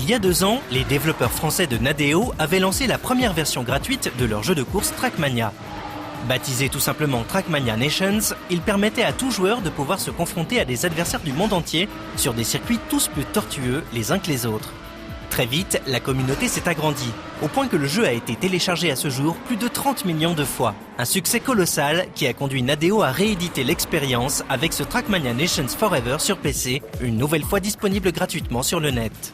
Il y a 2 ans, les développeurs français de Nadeo avaient lancé la première version gratuite de leur jeu de course Trackmania. Baptisé tout simplement Trackmania Nations, il permettait à tout joueur de pouvoir se confronter à des adversaires du monde entier sur des circuits tous plus tortueux les uns que les autres. Très vite, la communauté s'est agrandie, au point que le jeu a été téléchargé à ce jour plus de 30 millions de fois. Un succès colossal qui a conduit Nadeo à rééditer l'expérience avec ce Trackmania Nations Forever sur PC, une nouvelle fois disponible gratuitement sur le net.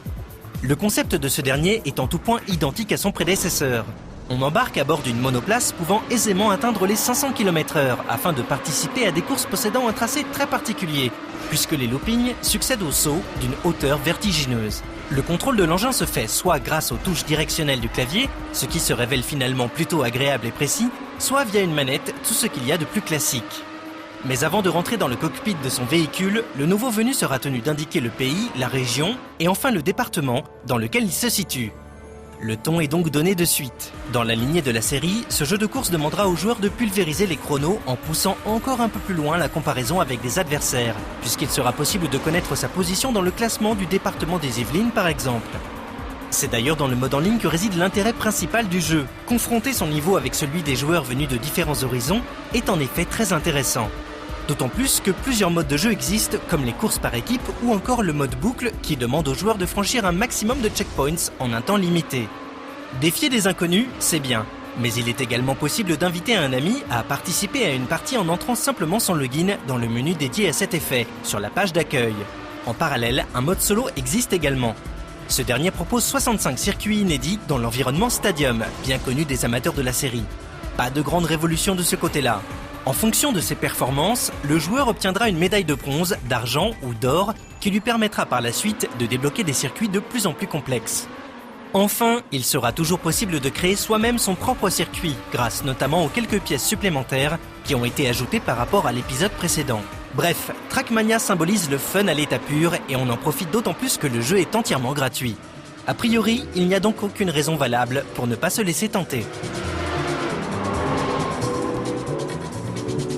Le concept de ce dernier est en tout point identique à son prédécesseur. On embarque à bord d'une monoplace pouvant aisément atteindre les 500 km/h afin de participer à des courses possédant un tracé très particulier, puisque les loopings succèdent aux sauts d'une hauteur vertigineuse. Le contrôle de l'engin se fait soit grâce aux touches directionnelles du clavier, ce qui se révèle finalement plutôt agréable et précis, soit via une manette, tout ce qu'il y a de plus classique. Mais avant de rentrer dans le cockpit de son véhicule, le nouveau venu sera tenu d'indiquer le pays, la région et enfin le département dans lequel il se situe. Le ton est donc donné de suite. Dans la lignée de la série, ce jeu de course demandera aux joueurs de pulvériser les chronos en poussant encore un peu plus loin la comparaison avec des adversaires, puisqu'il sera possible de connaître sa position dans le classement du département des Yvelines par exemple. C'est d'ailleurs dans le mode en ligne que réside l'intérêt principal du jeu. Confronter son niveau avec celui des joueurs venus de différents horizons est en effet très intéressant. D'autant plus que plusieurs modes de jeu existent, comme les courses par équipe ou encore le mode boucle qui demande aux joueurs de franchir un maximum de checkpoints en un temps limité. Défier des inconnus, c'est bien, mais il est également possible d'inviter un ami à participer à une partie en entrant simplement son login dans le menu dédié à cet effet, sur la page d'accueil. En parallèle, un mode solo existe également. Ce dernier propose 65 circuits inédits dans l'environnement Stadium, bien connu des amateurs de la série. Pas de grande révolution de ce côté-là. En fonction de ses performances, le joueur obtiendra une médaille de bronze, d'argent ou d'or qui lui permettra par la suite de débloquer des circuits de plus en plus complexes. Enfin, il sera toujours possible de créer soi-même son propre circuit, grâce notamment aux quelques pièces supplémentaires qui ont été ajoutées par rapport à l'épisode précédent. Bref, Trackmania symbolise le fun à l'état pur et on en profite d'autant plus que le jeu est entièrement gratuit. A priori, il n'y a donc aucune raison valable pour ne pas se laisser tenter.